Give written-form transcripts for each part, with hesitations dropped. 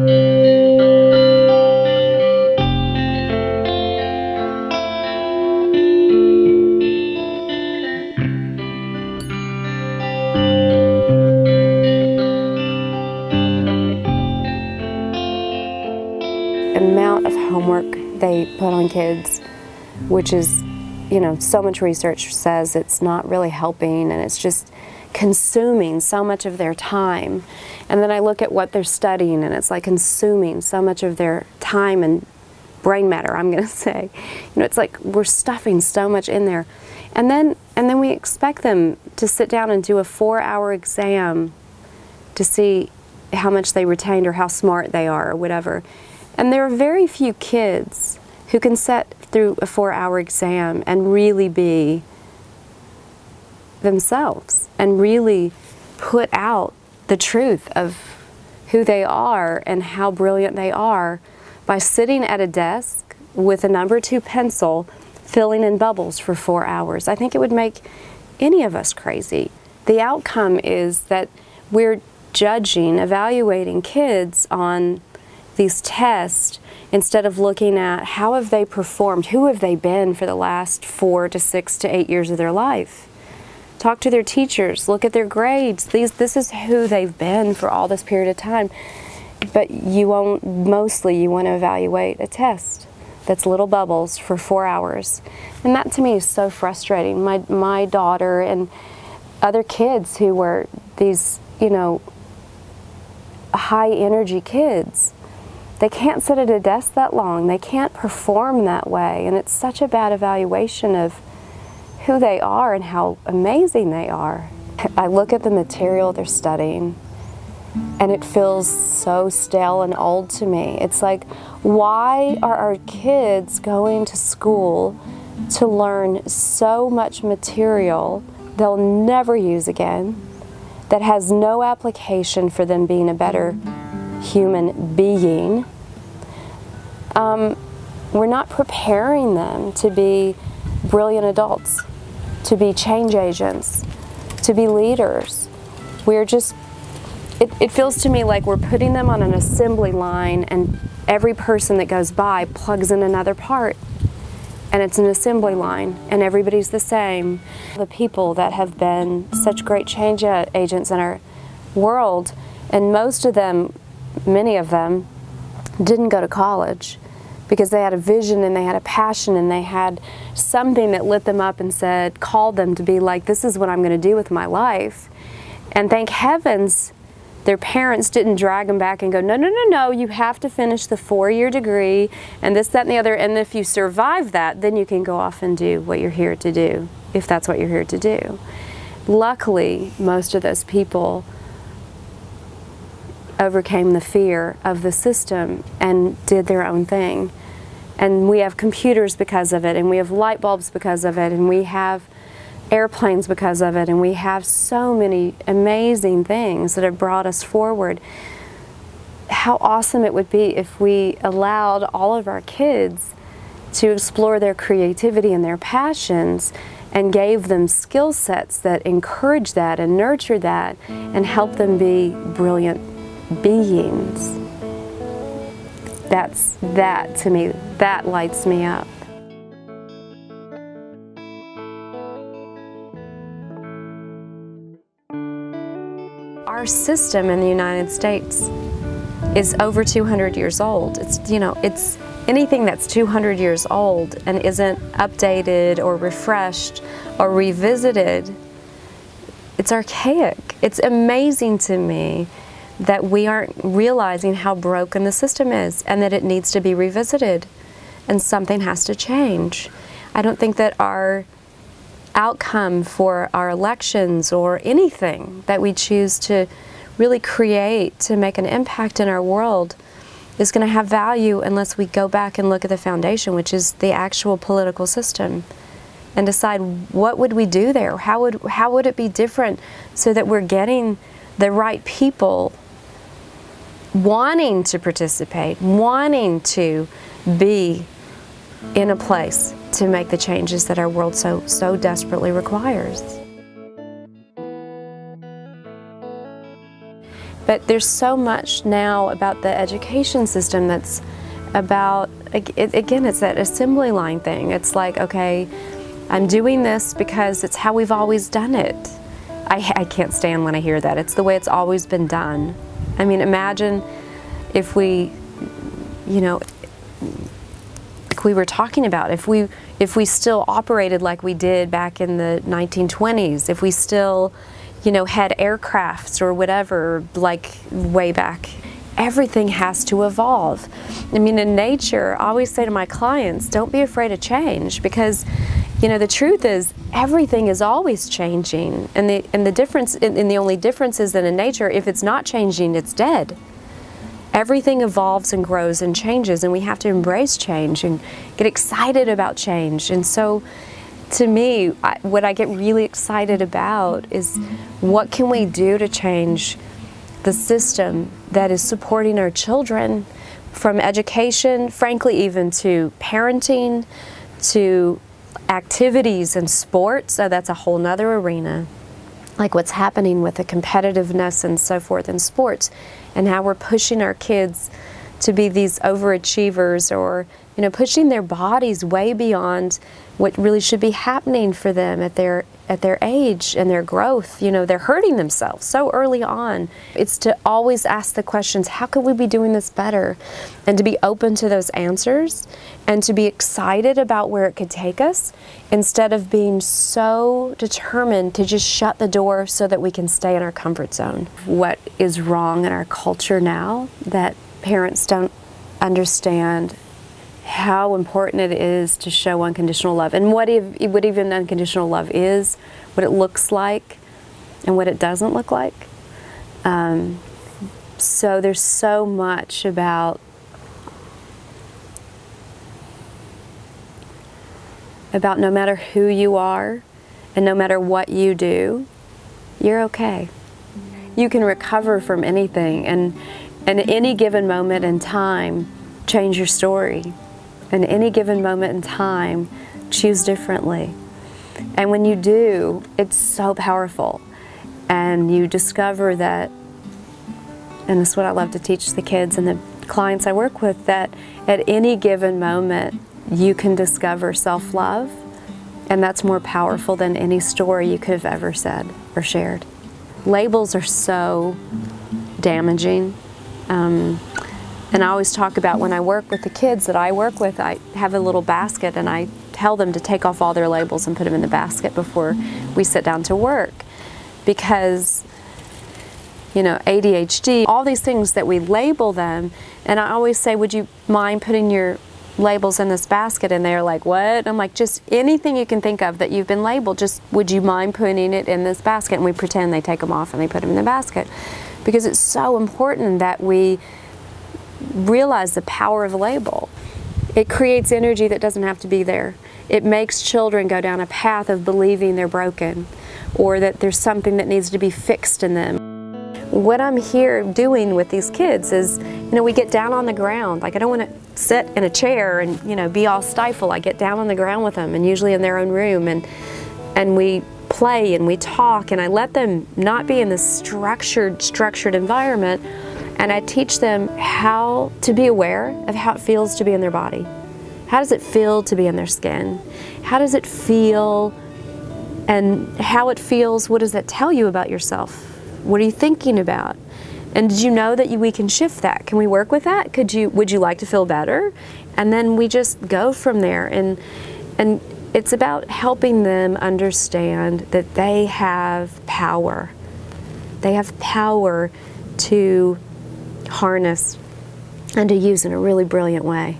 Amount of homework they put on kids, which is, you know, so much research says it's not really helping, and it's just consuming so much of their time. And then I look at what they're studying, and it's like consuming so much of their time and brain matter, I'm going to say. You know, it's like we're stuffing so much in there. And then we expect them to sit down and do a 4-hour exam to see how much they retained or how smart they are or whatever. And there are very few kids who can sit through a 4-hour exam and really be themselves and really put out the truth of who they are and how brilliant they are by sitting at a desk with a number 2 pencil filling in bubbles for 4 hours. I think it would make any of us crazy. The outcome is that we're judging, evaluating kids on these tests instead of looking at how have they performed, who have they been for the last 4 to 6 to 8 years of their life. Talk to their teachers, look at their grades. This is who they've been for all this period of time. But you want to evaluate a test that's little bubbles for 4 hours. And that to me is so frustrating. My daughter and other kids who were these, you know, high energy kids, they can't sit at a desk that long. They can't perform that way. And it's such a bad evaluation of who they are and how amazing they are. I look at the material they're studying and it feels so stale and old to me. It's like, why are our kids going to school to learn so much material they'll never use again, that has no application for them being a better human being? We're not preparing them to be brilliant adults, to be change agents, to be leaders. We're just, it feels to me like we're putting them on an assembly line and every person that goes by plugs in another part. And it's an assembly line and everybody's the same. The people that have been such great change agents in our world, and most of them, many of them, didn't go to college because they had a vision and they had a passion and they had something that lit them up and said, called them to be like, this is what I'm going to do with my life. And thank heavens their parents didn't drag them back and go, no, no, no, no, you have to finish the 4-year degree and this, that, and the other. And if you survive that, then you can go off and do what you're here to do, if that's what you're here to do. Luckily, most of those people overcame the fear of the system and did their own thing. And we have computers because of it, and we have light bulbs because of it, and we have airplanes because of it, and we have so many amazing things that have brought us forward. How awesome it would be if we allowed all of our kids to explore their creativity and their passions and gave them skill sets that encourage that and nurture that and help them be brilliant beings. That to me, that lights me up. Our system in the United States is over 200 years old. It's anything that's 200 years old and isn't updated or refreshed or revisited, it's archaic. It's amazing to me that we aren't realizing how broken the system is and that it needs to be revisited and something has to change. I don't think that our outcome for our elections or anything that we choose to really create to make an impact in our world is going to have value unless we go back and look at the foundation, which is the actual political system, and decide what would we do there? How would it be different so that we're getting the right people wanting to participate, wanting to be in a place to make the changes that our world so desperately requires. But there's so much now about the education system that's about, again, it's that assembly line thing. It's like, okay, I'm doing this because it's how we've always done it. I can't stand when I hear that. It's the way it's always been done. I mean, imagine if we, you know, like we were talking about, if we still operated like we did back in the 1920s, if we still, you know, had aircrafts or whatever, like way back, everything has to evolve. I mean, in nature, I always say to my clients, don't be afraid of change, because, you know, the truth is everything is always changing, and the difference, and the only difference is that in nature, if it's not changing, it's dead. Everything evolves and grows and changes, and we have to embrace change and get excited about change. And so, to me, what I get really excited about is what can we do to change the system that is supporting our children, from education, frankly, even to parenting, to activities and sports. So that's a whole nother arena. Like what's happening with the competitiveness and so forth in sports, and how we're pushing our kids to be these overachievers, or, you know, pushing their bodies way beyond what really should be happening for them at their age and their growth. You know, they're hurting themselves so early on. It's to always ask the questions, how could we be doing this better? And to be open to those answers, and to be excited about where it could take us, instead of being so determined to just shut the door so that we can stay in our comfort zone. What is wrong in our culture now, that parents don't understand how important it is to show unconditional love, and what even unconditional love is, what it looks like, and what it doesn't look like. So there's so much about no matter who you are and no matter what you do, you're okay. You can recover from anything, and at any given moment in time, change your story. In any given moment in time, choose differently. And when you do, it's so powerful. And you discover that, and this is what I love to teach the kids and the clients I work with, that at any given moment, you can discover self-love, and that's more powerful than any story you could have ever said or shared. Labels are so damaging. And I always talk about, when I work with the kids that I work with, I have a little basket, and I tell them to take off all their labels and put them in the basket before we sit down to work. Because, you know, ADHD, all these things that we label them, and I always say, would you mind putting your labels in this basket? And they're like, what? I'm like, just anything you can think of that you've been labeled, just would you mind putting it in this basket? And we pretend they take them off and they put them in the basket. Because it's so important that we realize the power of a label. It creates energy that doesn't have to be there. It makes children go down a path of believing they're broken, or that there's something that needs to be fixed in them. What I'm here doing with these kids is, you know, we get down on the ground. Like, I don't want to sit in a chair and, you know, be all stifled. I get down on the ground with them, and usually in their own room, and we play and we talk, and I let them not be in this structured environment. And I teach them how to be aware of how it feels to be in their body. How does it feel to be in their skin? How does it feel? And how it feels, what does that tell you about yourself? What are you thinking about? And did you know that we can shift that? Can we work with that? Would you like to feel better? And then we just go from there. And it's about helping them understand that they have power. They have power to harness and to use in a really brilliant way.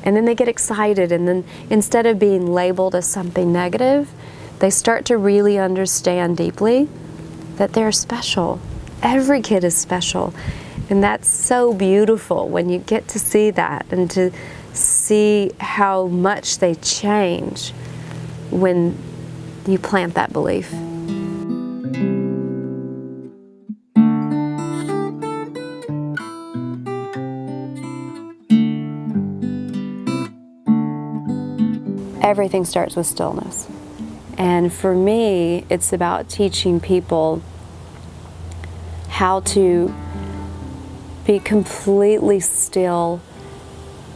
And then they get excited, and then instead of being labeled as something negative, they start to really understand deeply that they're special. Every kid is special. And that's so beautiful when you get to see that, and to see how much they change when you plant that belief. Everything starts with stillness. And for me, it's about teaching people how to be completely still,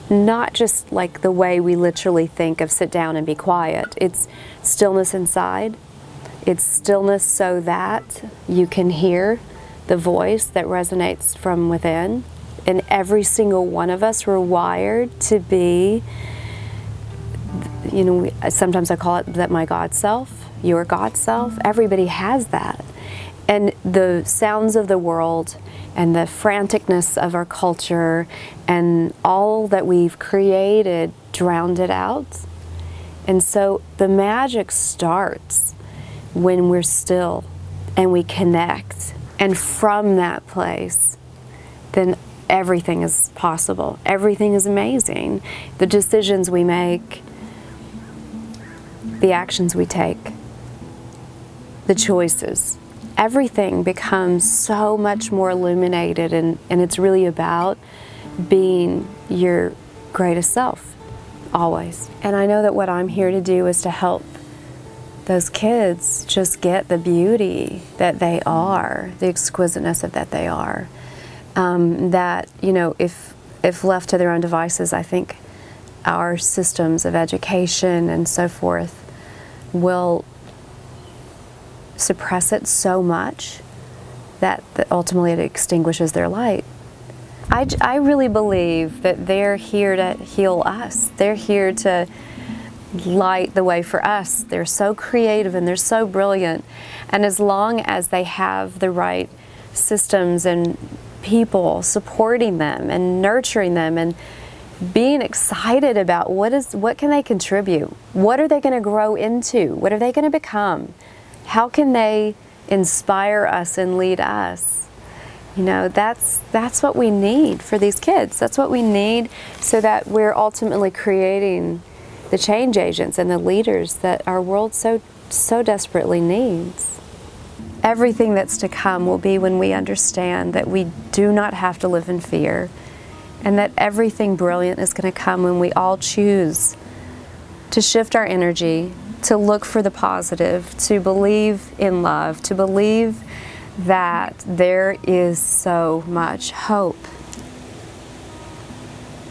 not just like the way we literally think of sit down and be quiet. It's stillness inside. It's stillness so that you can hear the voice that resonates from within. And every single one of us were wired to be, sometimes I call it that my God self, your God self. Everybody has that. And the sounds of the world and the franticness of our culture and all that we've created drowned it out. And so the magic starts when we're still and we connect. And from that place, then everything is possible. Everything is amazing. The decisions we make, the actions we take, the choices, everything becomes so much more illuminated, and it's really about being your greatest self, always. And I know that what I'm here to do is to help those kids just get the beauty that they are, the exquisiteness of that they are. That, if left to their own devices, I think our systems of education and so forth will suppress it so much that ultimately it extinguishes their light. I really believe that they're here to heal us. They're here to light the way for us. They're so creative and they're so brilliant. And as long as they have the right systems and people supporting them and nurturing them and being excited about what can they contribute? What are they going to grow into? What are they going to become? How can they inspire us and lead us? That's what we need for these kids. That's what we need so that we're ultimately creating the change agents and the leaders that our world so desperately needs. Everything that's to come will be when we understand that we do not have to live in fear, and that everything brilliant is going to come when we all choose to shift our energy, to look for the positive, to believe in love, to believe that there is so much hope,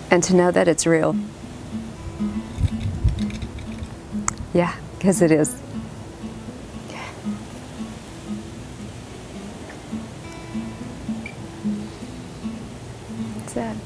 and to know that it's real. Yeah, because it is. That's it.